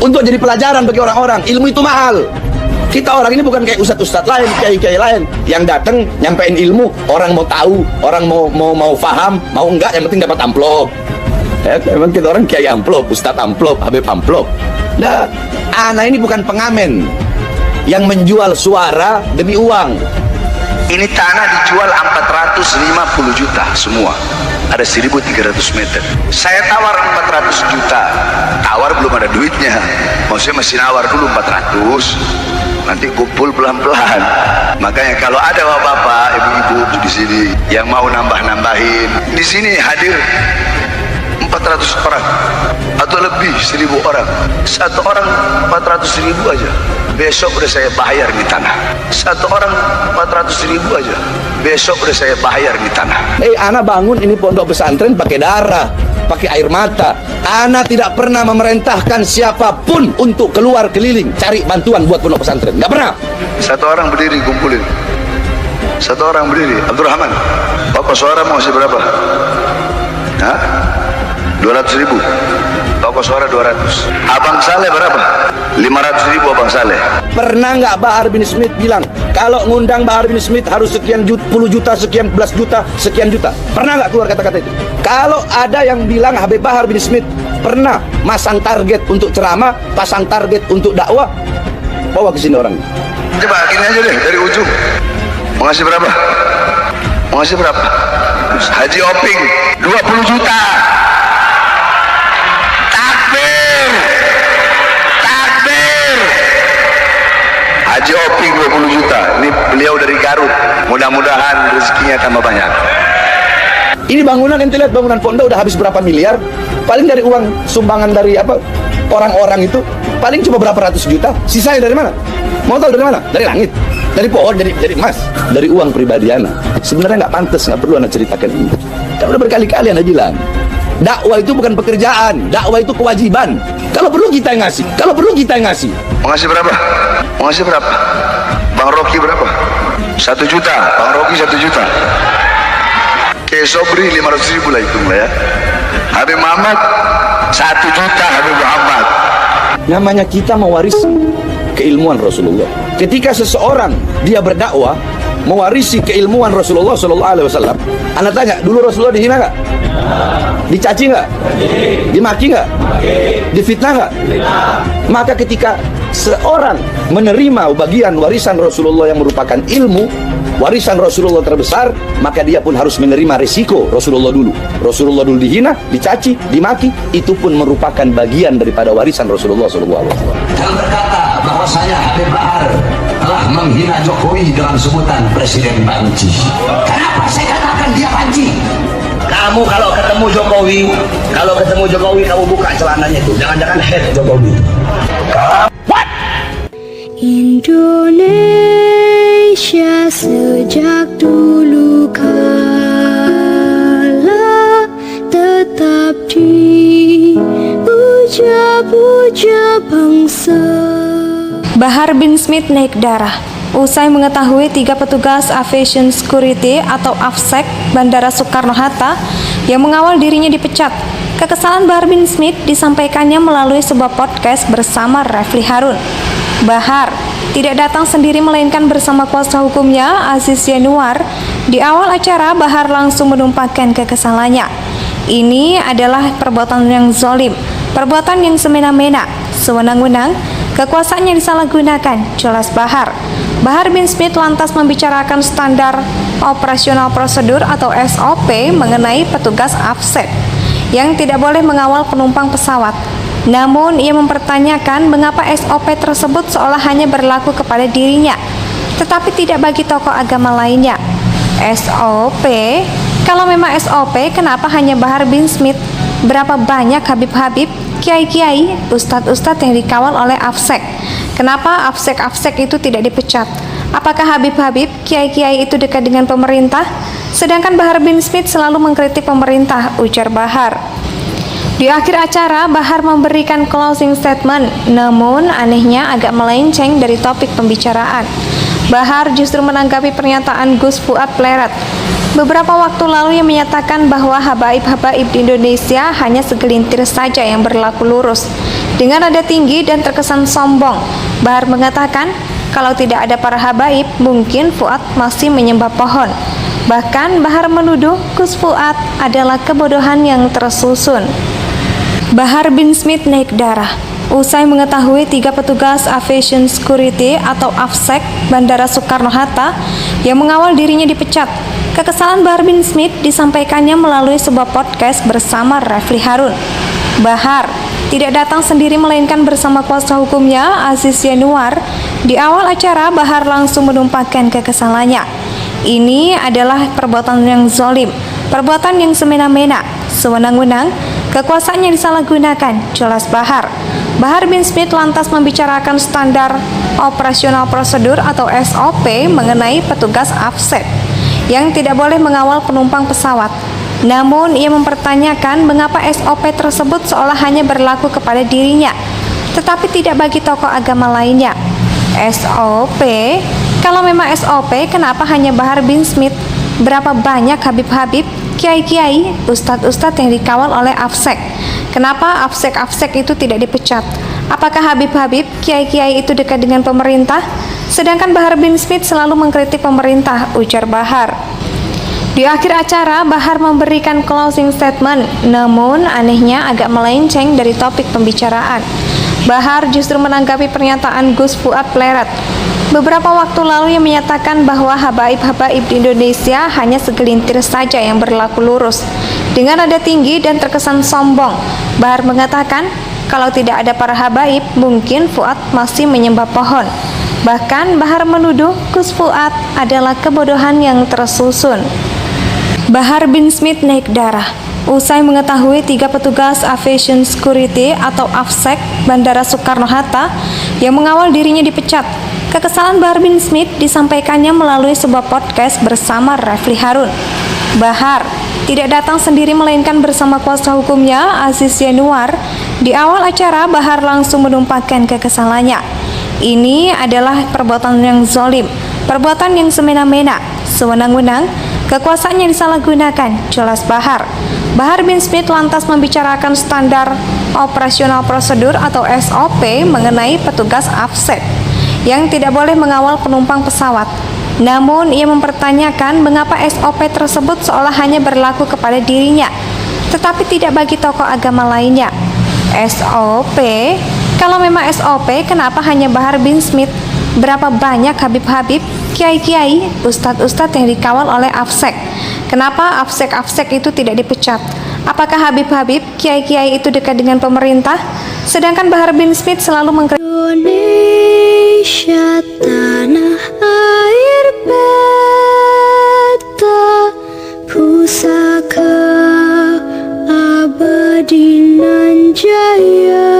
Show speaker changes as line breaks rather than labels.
untuk jadi pelajaran bagi orang-orang. Ilmu itu mahal. Kita orang ini bukan kayak ustadz-ustadz lain, kiai-kiai lain yang datang nyampein ilmu, orang mau tahu, orang mau paham, mau enggak, yang penting dapat amplop. Ya, memang kita orang kiai amplop, ustadz amplop, habib amplop. Nah, ana ini bukan pengamen yang menjual suara demi uang.
Ini tanah dijual 450 juta semua. Ada 1.300 meter. Saya tawar 400 juta. Tawar belum ada duitnya. Maksudnya masih nawar dulu 400. Nanti kumpul pelan-pelan. Makanya kalau ada bapak-bapak, ibu-ibu di sini yang mau nambah-nambahin, di sini hadir 400 orang atau lebih 1.000 orang. Satu orang 400.000 aja. Besok udah saya bayar di tanah. Satu orang 400.000 aja. Besok udah saya bayar di tanah.
Ana bangun ini pondok pesantren pakai darah, pakai air mata. Ana tidak pernah memerintahkan siapapun untuk keluar keliling cari bantuan buat pondok pesantren. Nggak pernah.
Satu orang berdiri kumpulin. Satu orang berdiri. Abdurrahman, bapak suara mau kasih berapa? Hah? 200.000. Toko suara 200. Abang Saleh berapa? 500.000 Abang Saleh.
Pernah nggak Bahar bin Smith bilang kalau ngundang Bahar bin Smith harus sekian puluh juta, sekian belas juta, sekian juta? Pernah nggak keluar kata-kata itu? Kalau ada yang bilang Habib Bahar bin Smith pernah masang target untuk ceramah, pasang target untuk dakwah, bawa ke sini orang.
Coba gini aja deh dari ujung. Mau ngasih berapa? Mau ngasih berapa? Haji Oping 20 juta. Haji Oping 20 juta. Ini beliau dari Garut. Mudah-mudahan rezekinya tambah banyak.
Ini bangunan, ente lihat bangunan pondok udah habis berapa miliar. Paling dari uang sumbangan dari apa orang-orang itu paling cuma berapa ratus juta. Sisanya dari mana? Mau tahu dari mana? Dari langit, dari pohon, dari emas, dari uang pribadi anak. Sebenarnya nggak pantas, nggak perlu anak ceritakan ini. Kan udah berkali-kali anak bilang, dakwah itu bukan pekerjaan, dakwah itu kewajiban. Kalau perlu kita yang ngasih, kalau perlu kita yang ngasih.
Mau ngasih berapa? Mau ngasih berapa? Bang Rocky berapa? 1 juta. Bang Rocky 1 juta. Ke Sobri 500.000 lah hitung lah ya. Habib Muhammad 1 juta. Habib Muhammad.
Namanya kita mewarisi keilmuan Rasulullah. Ketika seseorang dia berdakwah mewarisi keilmuan Rasulullah SAW, anda tanya dulu Rasulullah dihina nggak? Dicaci nggak? Dimaki nggak? Difitnah nggak? Maka ketika seorang menerima bagian warisan Rasulullah yang merupakan ilmu, warisan Rasulullah terbesar, maka dia pun harus menerima risiko Rasulullah dulu. Rasulullah dulu dihina, dicaci, dimaki, itu pun merupakan bagian daripada warisan Rasulullah SAW.
Yang berkata bahwasanya Habib Bahar telah menghina Jokowi dengan sebutan Presiden Banci. Kenapa saya katakan dia Banci? Kamu kalau ketemu Jokowi, kamu buka celananya itu. Jangan-jangan head Jokowi.
Indonesia sejak dulu kala tetap dipuja-puja bangsa.
Bahar bin Smith naik darah usai mengetahui 3 petugas Aviation Security atau AFSEC Bandara Soekarno-Hatta yang mengawal dirinya dipecat. Kekesalan Bahar bin Smith disampaikannya melalui sebuah podcast bersama Refli Harun. Bahar tidak datang sendiri melainkan bersama kuasa hukumnya Aziz Yanuar. Di awal acara Bahar langsung menumpahkan kekesalannya. Ini adalah perbuatan yang zalim, perbuatan yang semena-mena, sewenang-wenang, kekuasaan yang disalahgunakan, jelas Bahar. Bahar bin Smith lantas membicarakan standar operasional prosedur atau SOP mengenai petugas AFSEC yang tidak boleh mengawal penumpang pesawat. Namun ia mempertanyakan mengapa SOP tersebut seolah hanya berlaku kepada dirinya, tetapi tidak bagi tokoh agama lainnya. SOP? Kalau memang SOP, kenapa hanya Bahar bin Smith? Berapa banyak Habib-Habib, kiai-kiai, ustadz-ustadz yang dikawal oleh AFSEC? Kenapa AFSEC itu tidak dipecat? Apakah Habib-Habib, kiai-kiai itu dekat dengan pemerintah? Sedangkan Bahar bin Smith selalu mengkritik pemerintah, ujar Bahar. Di akhir acara, Bahar memberikan closing statement, namun anehnya agak melenceng dari topik pembicaraan. Bahar justru menanggapi pernyataan Gus Fuad Pleret beberapa waktu lalu yang menyatakan bahwa habaib-habaib di Indonesia hanya segelintir saja yang berlaku lurus. Dengan nada tinggi dan terkesan sombong, Bahar mengatakan kalau tidak ada para habaib, mungkin Fuad masih menyembah pohon. Bahkan Bahar menuduh Gus Fuad adalah kebodohan yang tersusun. Bahar bin Smith naik darah usai mengetahui 3 petugas Aviation Security atau AFSEC Bandara Soekarno-Hatta yang mengawal dirinya dipecat. Kekesalan Bahar bin Smith disampaikannya melalui sebuah podcast bersama Refli Harun. Bahar tidak datang sendiri melainkan bersama kuasa hukumnya Aziz Yanuar. Di awal acara, Bahar langsung menumpahkan kekesalannya. Ini adalah perbuatan yang zalim, perbuatan yang semena-mena, sewenang-wenang, kekuasaan yang disalahgunakan, jelas Bahar. Bahar bin Smith lantas membicarakan standar operasional prosedur atau SOP mengenai petugas AFSEC yang tidak boleh mengawal penumpang pesawat. Namun, ia mempertanyakan mengapa SOP tersebut seolah hanya berlaku kepada dirinya, tetapi tidak bagi tokoh agama lainnya. SOP? Kalau memang SOP, kenapa hanya Bahar bin Smith? Berapa banyak habib-habib, kiai-kiai, ustadz-ustadz yang dikawal oleh AFSEC? Kenapa AFSEC itu tidak dipecat? Apakah habib-habib, kiai-kiai itu dekat dengan pemerintah? Sedangkan Bahar bin Smith selalu mengkritik pemerintah, ujar Bahar. Di akhir acara, Bahar memberikan closing statement, namun anehnya agak melenceng dari topik pembicaraan. Bahar justru menanggapi pernyataan Gus Fuad Pleret beberapa waktu lalu yang menyatakan bahwa habaib-habaib di Indonesia hanya segelintir saja yang berlaku lurus. Dengan nada tinggi dan terkesan sombong, Bahar mengatakan kalau tidak ada para habaib, mungkin Fuad masih menyembah pohon. Bahkan Bahar menuduh Gus Fuad adalah kebodohan yang tersusun. Bahar bin Smith naik darah usai mengetahui 3 petugas Aviation Security atau AFSEC Bandara Soekarno-Hatta yang mengawal dirinya dipecat. Kekesalan Bahar bin Smith disampaikannya melalui sebuah podcast bersama Refli Harun. Bahar tidak datang sendiri melainkan bersama kuasa hukumnya Aziz Yanuar. Di awal acara, Bahar langsung menumpahkan kekesalannya. Ini adalah perbuatan yang zalim, perbuatan yang semena-mena, sewenang-wenang, kekuasaan yang disalahgunakan, jelas Bahar. Bahar bin Smith lantas membicarakan standar operasional prosedur atau SOP mengenai petugas AFSEC yang tidak boleh mengawal penumpang pesawat. Namun, ia mempertanyakan mengapa SOP tersebut seolah hanya berlaku kepada dirinya, tetapi tidak bagi tokoh agama lainnya. SOP? Kalau memang SOP, kenapa hanya Bahar bin Smith? Berapa banyak habib-habib, kiai-kiai, ustadz-ustadz yang dikawal oleh AFSEC? Kenapa AFSEC itu tidak dipecat? Apakah habib-habib, kiai-kiai itu dekat dengan pemerintah? Sedangkan Bahar bin Smith selalu mengkritik
Indonesia tanah air beta, pusaka abadi nan jaya.